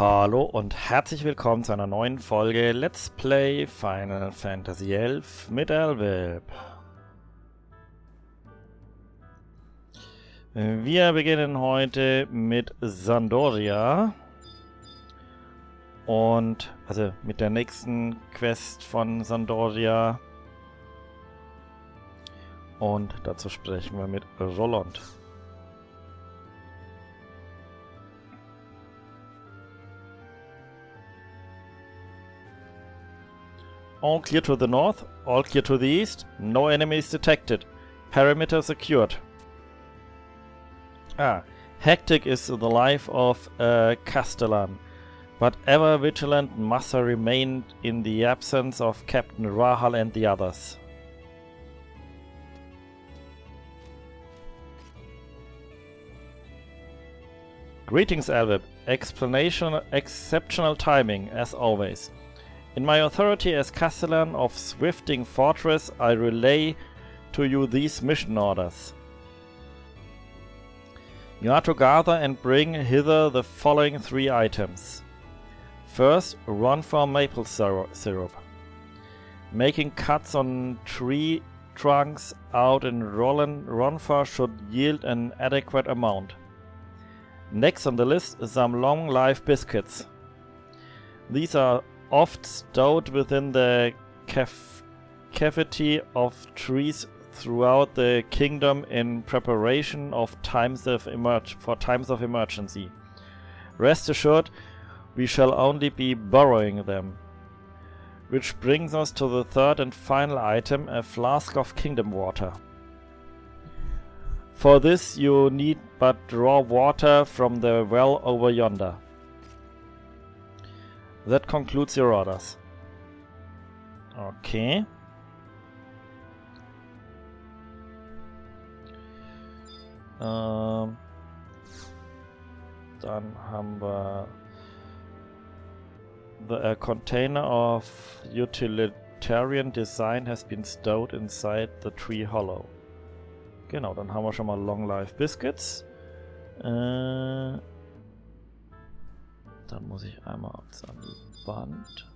Hallo und herzlich willkommen zu einer neuen Folge Let's Play Final Fantasy XI mit Elvib. Wir beginnen heute mit Sandoria und also mit der nächsten Quest von Sandoria und dazu sprechen wir mit Roland. All clear to the north, all clear to the east, no enemies detected. Perimeter secured. Hectic is the life of a Castellan, but ever vigilant must remain in the absence of Captain Rahal and the others. Greetings, Elvib. Exceptional timing, as always. In my authority as Castellan of Swifting Fortress, I relay to you these mission orders. You are to gather and bring hither the following 3 items. First, run for maple syrup. Making cuts on tree trunks out in Ronfa should yield an adequate amount. Next on the list, some long live biscuits. These are oft stowed within the cavity of trees throughout the kingdom in preparation of times of emergency. Rest assured, we shall only be borrowing them. Which brings us to the third and final item, a flask of kingdom water. For this you need but draw water from the well over yonder. That concludes your orders. Okay. Dann haben wir a container of utilitarian design has been stowed inside the tree hollow. Genau, dann haben wir schon mal Long Life Biscuits. Dann muss ich einmal an die Wand.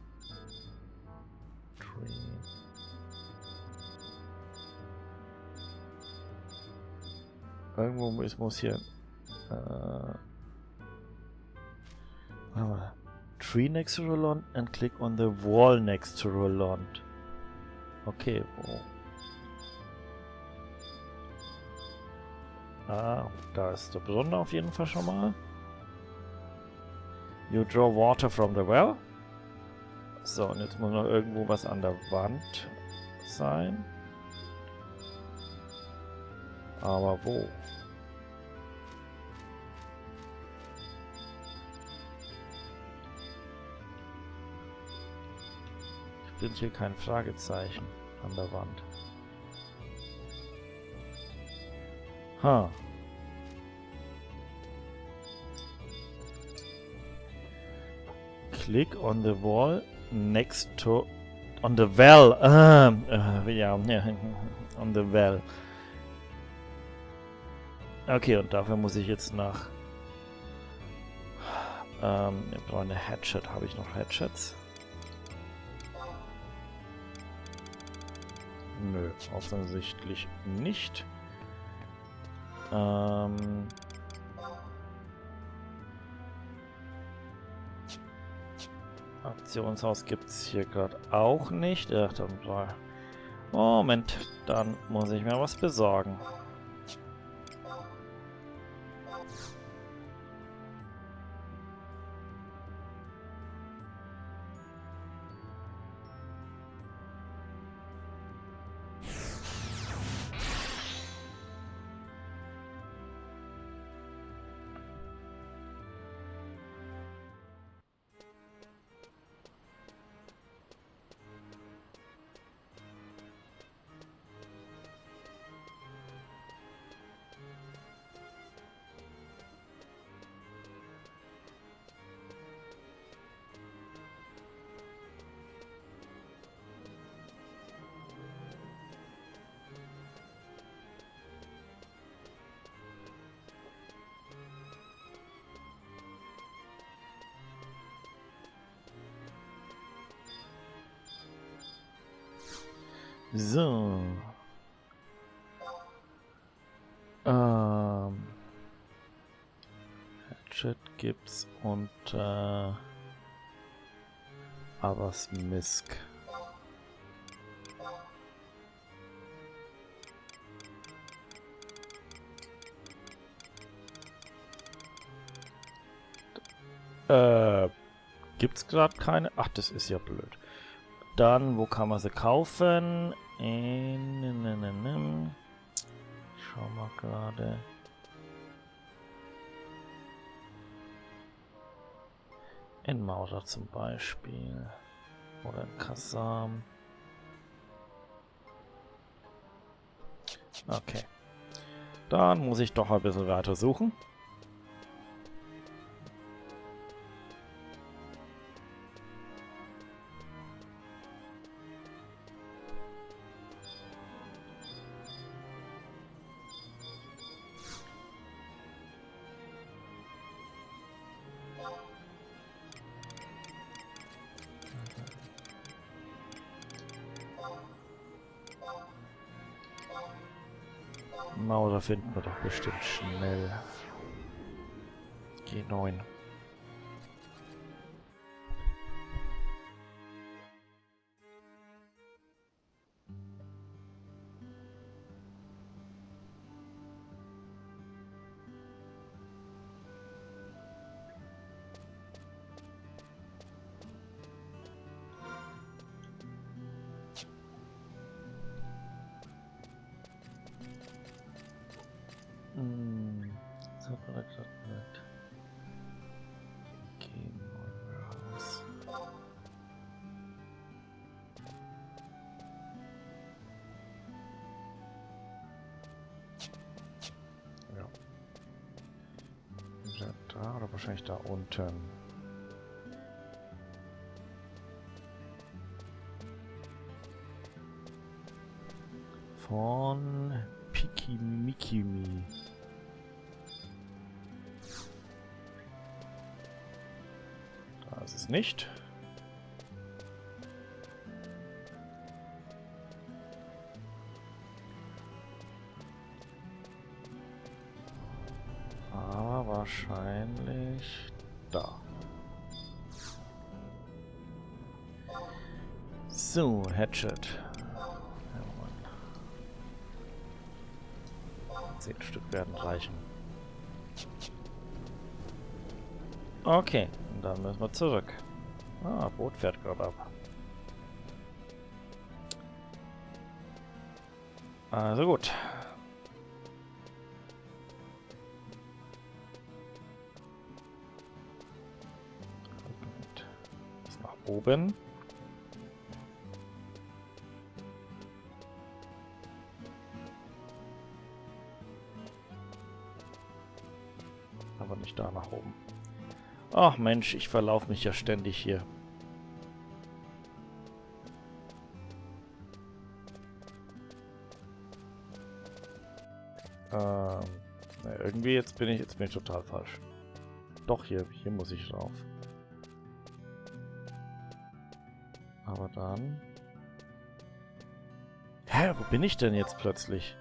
Irgendwo muss hier Tree next to Roland and click on the wall next to Roland. Okay, wo? Da ist der Brunnen auf jeden Fall schon mal. You draw water from the well. So, und jetzt muss noch irgendwo was an der Wand sein. Aber wo? Ich finde hier kein Fragezeichen an der Wand. Click on the wall next to... on the well. Ja, on the well. Okay, und dafür muss ich jetzt nach... ich brauche eine Hatchet. Habe ich noch Hatchets? Nö, offensichtlich nicht. Aktionshaus gibt es hier gerade auch nicht. Ach, Moment, dann muss ich mir was besorgen. So. Hatchet gibt's und Others Misk. Gibt's gerade keine? Ach, das ist ja blöd. Dann, wo kann man sie kaufen? Ich schau mal gerade. In Mauser zum Beispiel. Oder in Kassam. Okay. Dann muss ich doch ein bisschen weiter suchen. Mauser finden wir doch bestimmt schnell. G9. So, gehen wir raus. Ja. Da oder wahrscheinlich da unten. Von Pikimikimi. Da ist es nicht. Aber wahrscheinlich da. So, Hatchet. 10 Stück werden reichen. Okay, und dann müssen wir zurück. Ah, Boot fährt gerade ab. Also gut. Bis nach oben. Aber nicht da nach oben. Ach Mensch, ich verlaufe mich ja ständig hier. Na, irgendwie jetzt bin ich total falsch. Doch, hier muss ich drauf. Aber dann... Hä, wo bin ich denn jetzt plötzlich?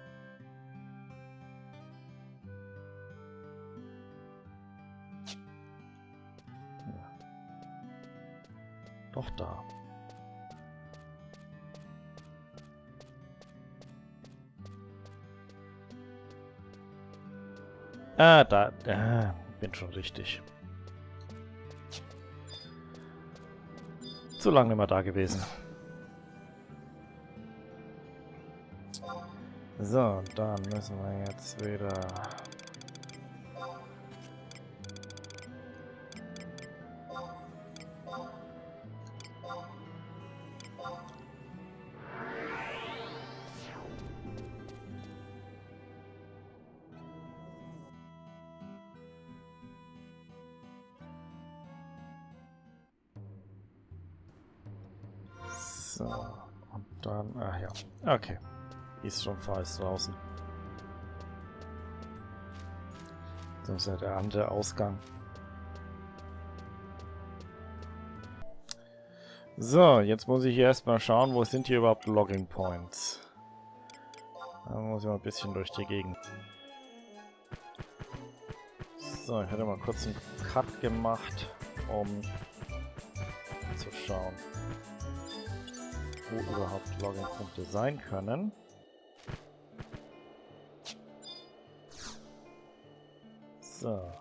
Doch da. Ah, da. Bin schon richtig. Zu lange immer da gewesen. So, dann müssen wir jetzt wieder... So, und dann... Ach ja, okay. Ist schon fast draußen. Das ist ja der andere Ausgang. So, jetzt muss ich hier erstmal schauen, wo sind hier überhaupt Logging Points. Da muss ich mal ein bisschen durch die Gegend. So, ich hatte mal kurz einen Cut gemacht, um zu schauen, wo überhaupt Logging-Punkte sein können. So.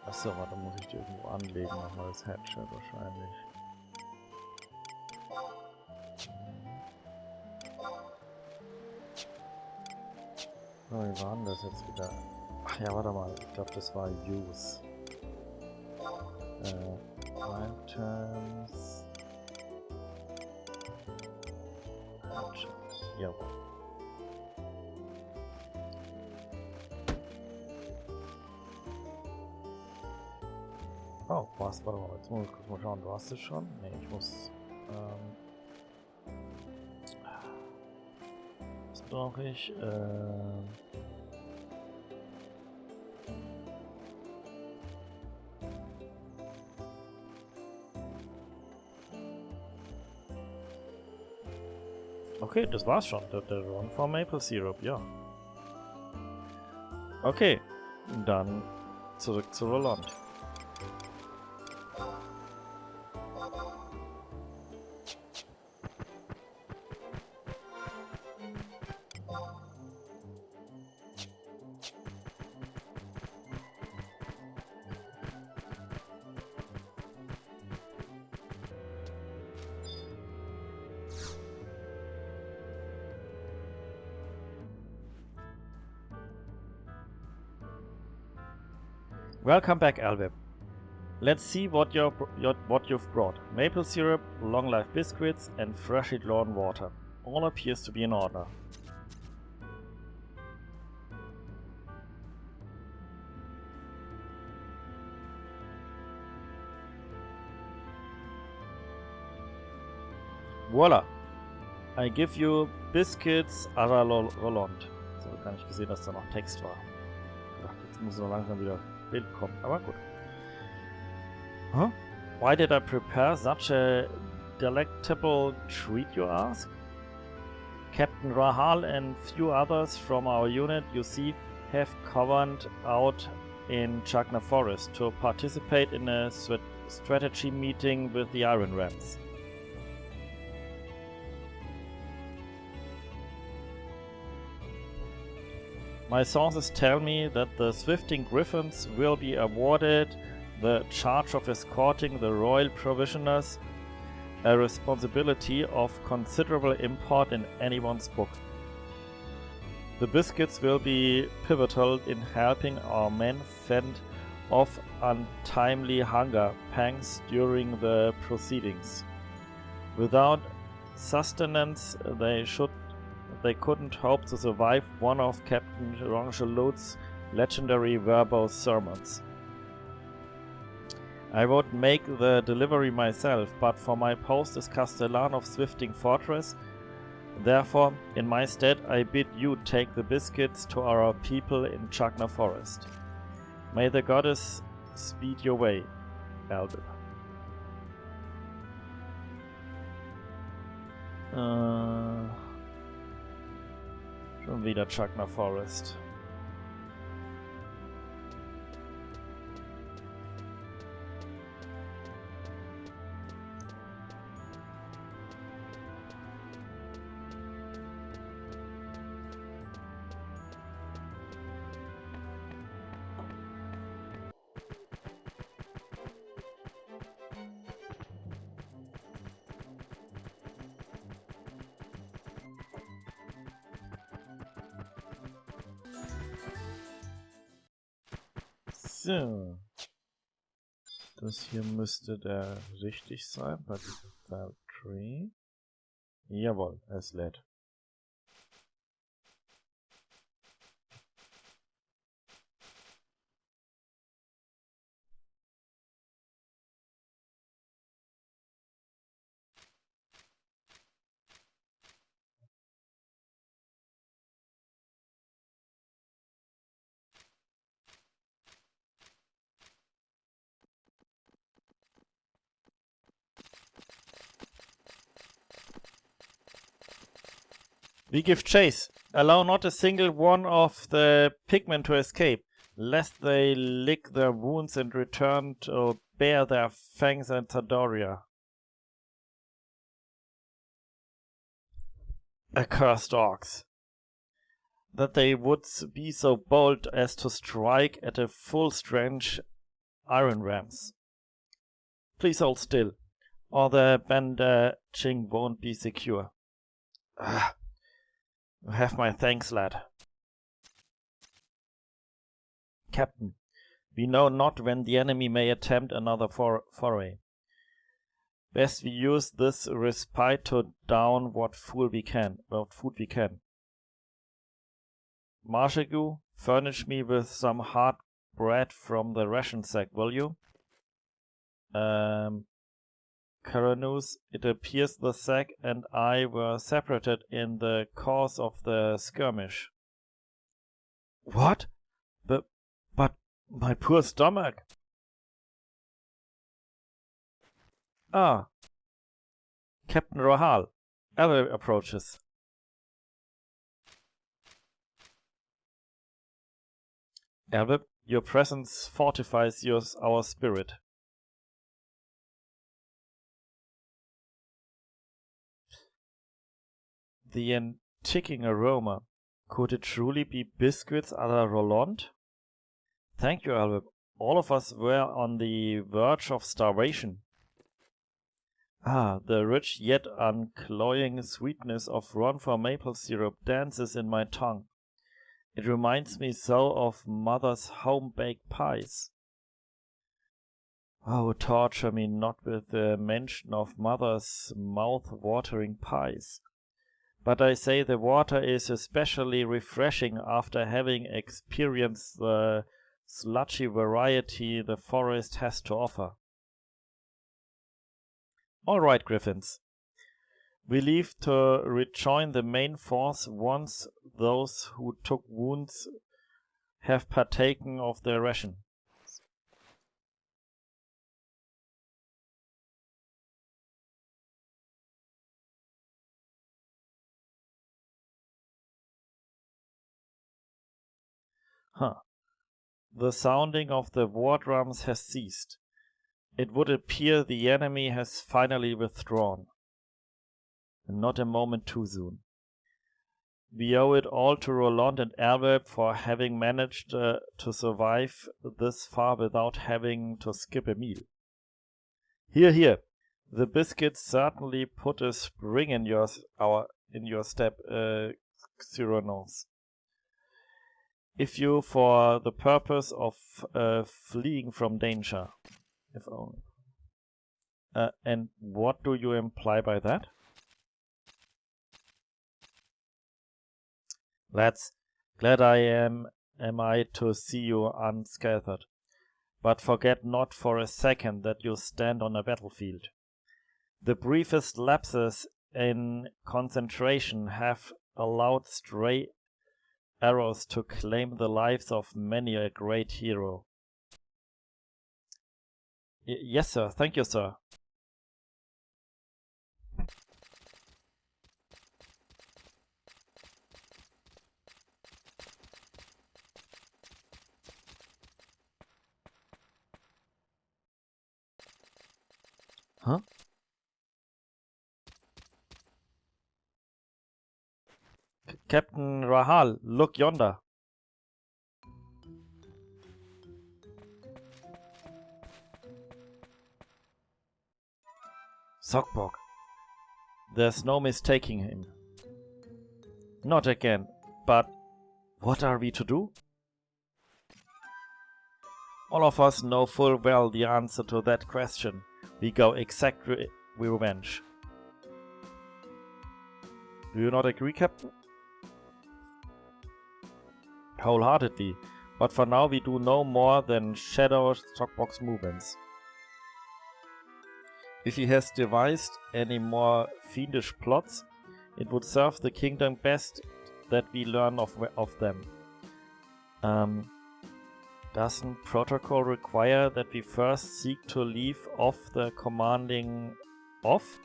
Achso, warte, muss ich die irgendwo anlegen, nochmal das Headshot wahrscheinlich. So, wie war denn das jetzt wieder? Ach ja, warte mal, ich glaube das war Use. Items. Jawohl. Oh, was? Warte mal, jetzt muss ich kurz mal schauen. Du hast es schon? Ne, ich muss. Was brauche ich? Okay, das war's schon. Der Run for Maple Syrup, ja. Okay, dann zurück zu Roland. Welcome back, Alvib. Let's see what you've brought. Maple syrup, long life biscuits, and freshly drawn water. All appears to be in order. Voila! I give you biscuits à la Roland. So, gar nicht gesehen, dass da noch Text war. Ach, jetzt muss noch langsam wieder Bild kommen, aber gut. Huh? Why did I prepare such a delectable treat, you ask? Captain Rahal and few others from our unit, you see, have coverned out in Chagna Forest to participate in a strategy meeting with the Iron Rams. My sources tell me that the Swifting Griffins will be awarded the charge of escorting the royal provisioners, a responsibility of considerable import in anyone's book. The biscuits will be pivotal in helping our men fend off untimely hunger pangs during the proceedings. Without sustenance, they couldn't hope to survive one of Captain Rongelot's legendary verbose sermons. I would make the delivery myself, but for my post as Castellan of Swifting Fortress, therefore, in my stead, I bid you take the biscuits to our people in Chagna Forest. May the goddess speed your way, Albert. Schon wieder Chagna Forest. So. Das hier müsste der richtig sein bei diesem File Tree. Jawohl, es lädt. We give chase. Allow not a single one of the pigmen to escape, lest they lick their wounds and return to bare their fangs and Tadoria. Accursed orcs. That they would be so bold as to strike at a full strength iron rams. Please hold still, or the bandaging won't be secure. You have my thanks, lad. Captain, we know not when the enemy may attempt another foray. Best we use this respite to down what food we can. Marshagu, furnish me with some hard bread from the ration sack, will you? Caranus, it appears the sack and I were separated in the course of the skirmish. What? But my poor stomach! Ah. Captain Rahal, Elder approaches. Elder, your presence fortifies our spirit. The ticking aroma. Could it truly be biscuits à la Roland? Thank you, Albert. All of us were on the verge of starvation. Ah, the rich yet uncloying sweetness of Ronfor maple syrup dances in my tongue. It reminds me so of Mother's home-baked pies. Oh, torture me not with the mention of Mother's mouth-watering pies. But I say the water is especially refreshing after having experienced the sludgy variety the forest has to offer. All right, Griffins. We leave to rejoin the main force once those who took wounds have partaken of their ration. The sounding of the war drums has ceased. It would appear the enemy has finally withdrawn. Not a moment too soon. We owe it all to Roland and Albert for having managed to survive this far without having to skip a meal. Here, here. The biscuits certainly put a spring in your step, Cyrano's. If you, for the purpose of fleeing from danger. If only. And what do you imply by that? Lads, glad am I to see you unscathed. But forget not for a second that you stand on a battlefield. The briefest lapses in concentration have allowed stray arrows to claim the lives of many a great hero. Yes, sir. Thank you, sir. Huh? Captain Rahal, look yonder. Sockbog. There's no mistaking him. Not again, but what are we to do? All of us know full well the answer to that question. We go exact revenge. Do you not agree, Captain? Wholeheartedly, but for now we do no more than shadow Sockbog's movements. If he has devised any more fiendish plots, it would serve the kingdom best that we learn of them. Doesn't protocol require that we first seek to leave off the commanding off?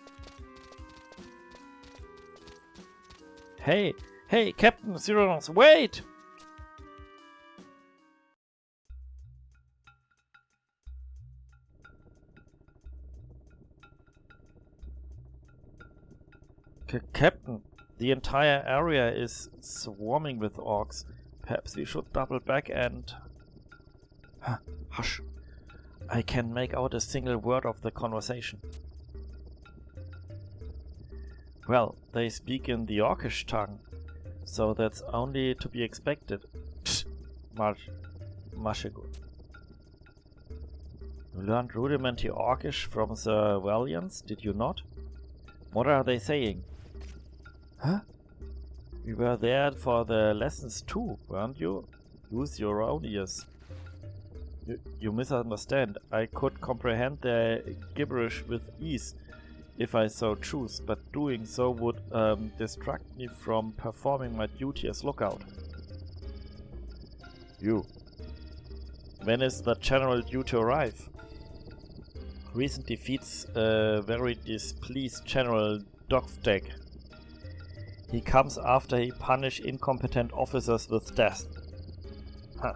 Hey, hey, Captain Cyranox, wait! Captain, the entire area is swarming with orcs. Perhaps we should double back and... Hush. I can make out a single word of the conversation. Well, they speak in the orcish tongue, so that's only to be expected. Mashigur. You learned rudimentary orcish from the Valiants, did you not? What are they saying? Huh? We were there for the lessons too, weren't you? Use your own ears. You misunderstand. I could comprehend their gibberish with ease if I so choose, but doing so would distract me from performing my duty as lookout. You. When is the general due to arrive? Recent defeats a very displeased General Dogftag. He comes after he punish incompetent officers with death. Huh.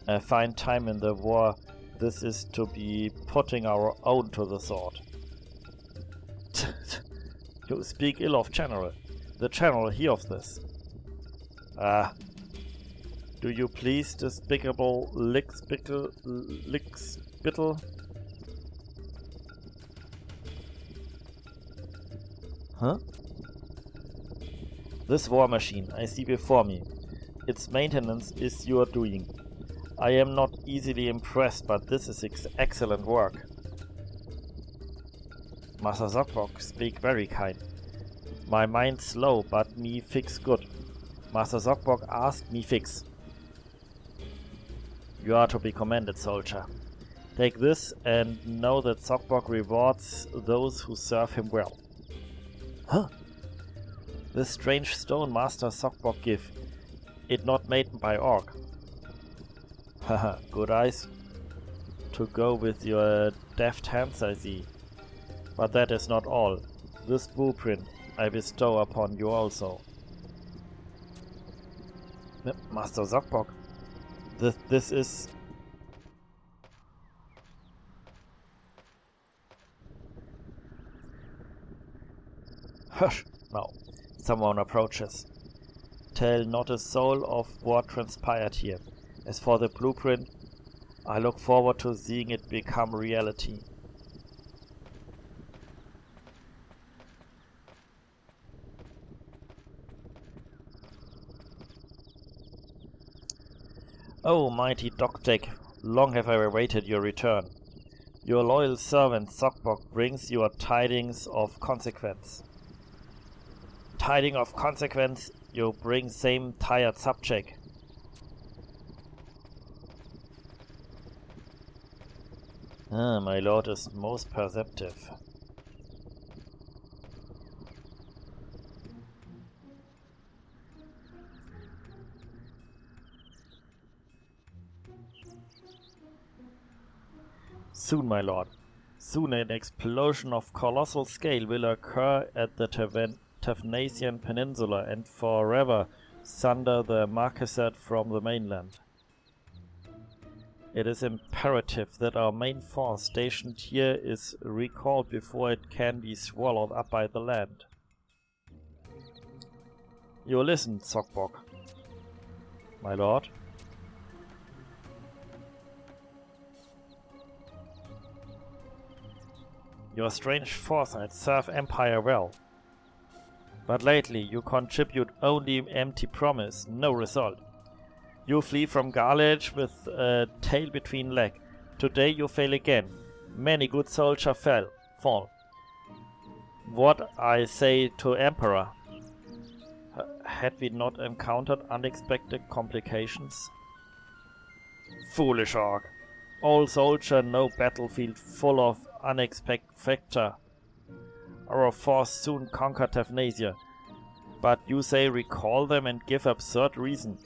A fine time in the war this is to be putting our own to the sword. You speak ill of General. The General hear of this. Do you please, despicable lickspittle? Huh? This war machine I see before me. Its maintenance is your doing. I am not easily impressed, but this is excellent work. Master Zogbog speak very kind. My mind slow, but me fix good. Master Zogbog ask, me fix. You are to be commended, soldier. Take this and know that Zogbog rewards those who serve him well. Huh? This strange stone Master Zogbog give. It not made by orc. Haha, good eyes to go with your deft hands, I see. But that is not all. This blueprint I bestow upon you also. Master Zogbog, this is... Hush! Now, someone approaches. Tell not a soul of what transpired here. As for the blueprint, I look forward to seeing it become reality. Oh, mighty Dogftag, long have I awaited your return. Your loyal servant Zogbog brings you tidings of consequence. Tidings of consequence, you bring same tired subject. My lord is most perceptive. Soon, my lord. Soon an explosion of colossal scale will occur at the Tavnasian Peninsula and forever sunder the Marquisate from the mainland. It is imperative that our main force stationed here is recalled before it can be swallowed up by the land. You listen, Zogbog. My lord? Your strange foresight serve Empire well. But lately you contribute only empty promise, no result. You flee from Garlage with a tail between legs. Today you fail again. Many good soldiers fall. What I say to Emperor? Had we not encountered unexpected complications? Foolish orc. All soldiers know battlefield full of unexpected factor. Our force soon conquered Tavnasia. But you say recall them and give absurd reason.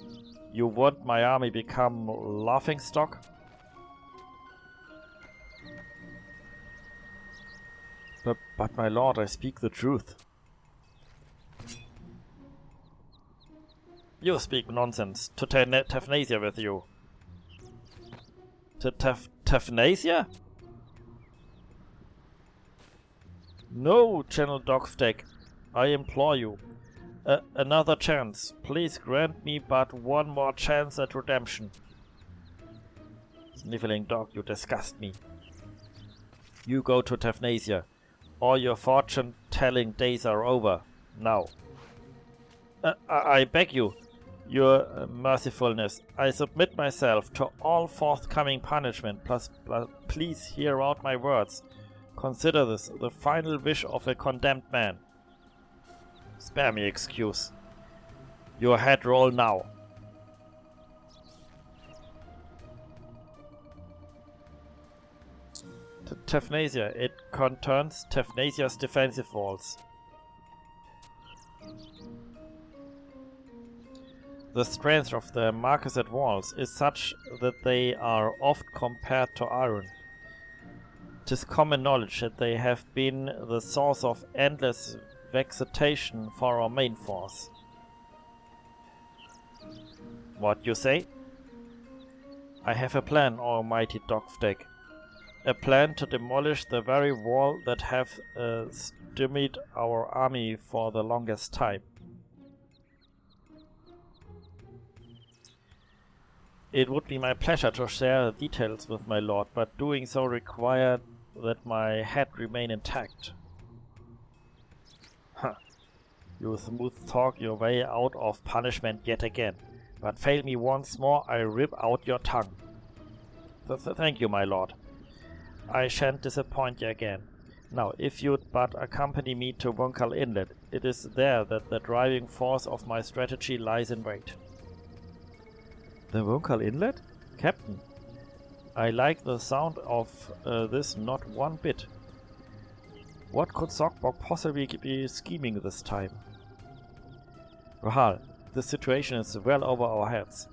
You want my army become laughingstock? But my lord, I speak the truth. You speak nonsense. To Tefnasia with you. To Tefnasia? No, General Dogstack. I implore you. Another chance. Please grant me but one more chance at redemption. Sniffling dog, you disgust me. You go to Tefnasia. All your fortune-telling days are over. Now. I beg you, your mercifulness. I submit myself to all forthcoming punishment. Plus, please hear out my words. Consider this the final wish of a condemned man. Spare me excuse. Your head roll now. Tefnasia. It concerns Tefnasia's defensive walls. The strength of the marquisate walls is such that they are oft compared to iron. 'Tis common knowledge that they have been the source of endless vexation for our main force. What you say? I have a plan, almighty Dogstack. A plan to demolish the very wall that have stymied our army for the longest time. It would be my pleasure to share the details with my lord, but doing so required that my head remain intact. Huh. You smooth talk your way out of punishment yet again, but fail me once more, I rip out your tongue. Thank you, my lord. I shan't disappoint you again. Now, if you'd but accompany me to Wunkal Inlet, it is there that the driving force of my strategy lies in wait. The Wunkal Inlet? Captain, I like the sound of this not one bit. What could Sogbok possibly be scheming this time? Rahal, the situation is well over our heads.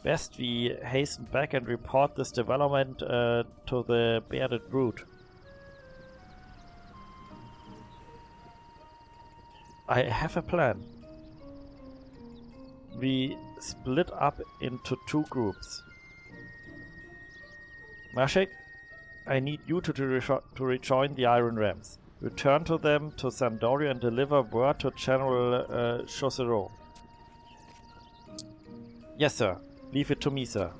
Best we hasten back and report this development to the bearded brute. I have a plan. We split up into two groups. Mashek, I need you to rejoin the Iron Rams. Return to them to Sandoria and deliver word to General Chaucerot. Yes, sir. Leave it to me, sir.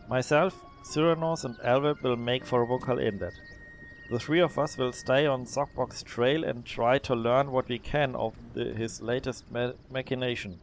Myself, Cyranos and Elweb will make for Wunkal Inlet. The three of us will stay on Sogbok's trail and try to learn what we can of his latest machination.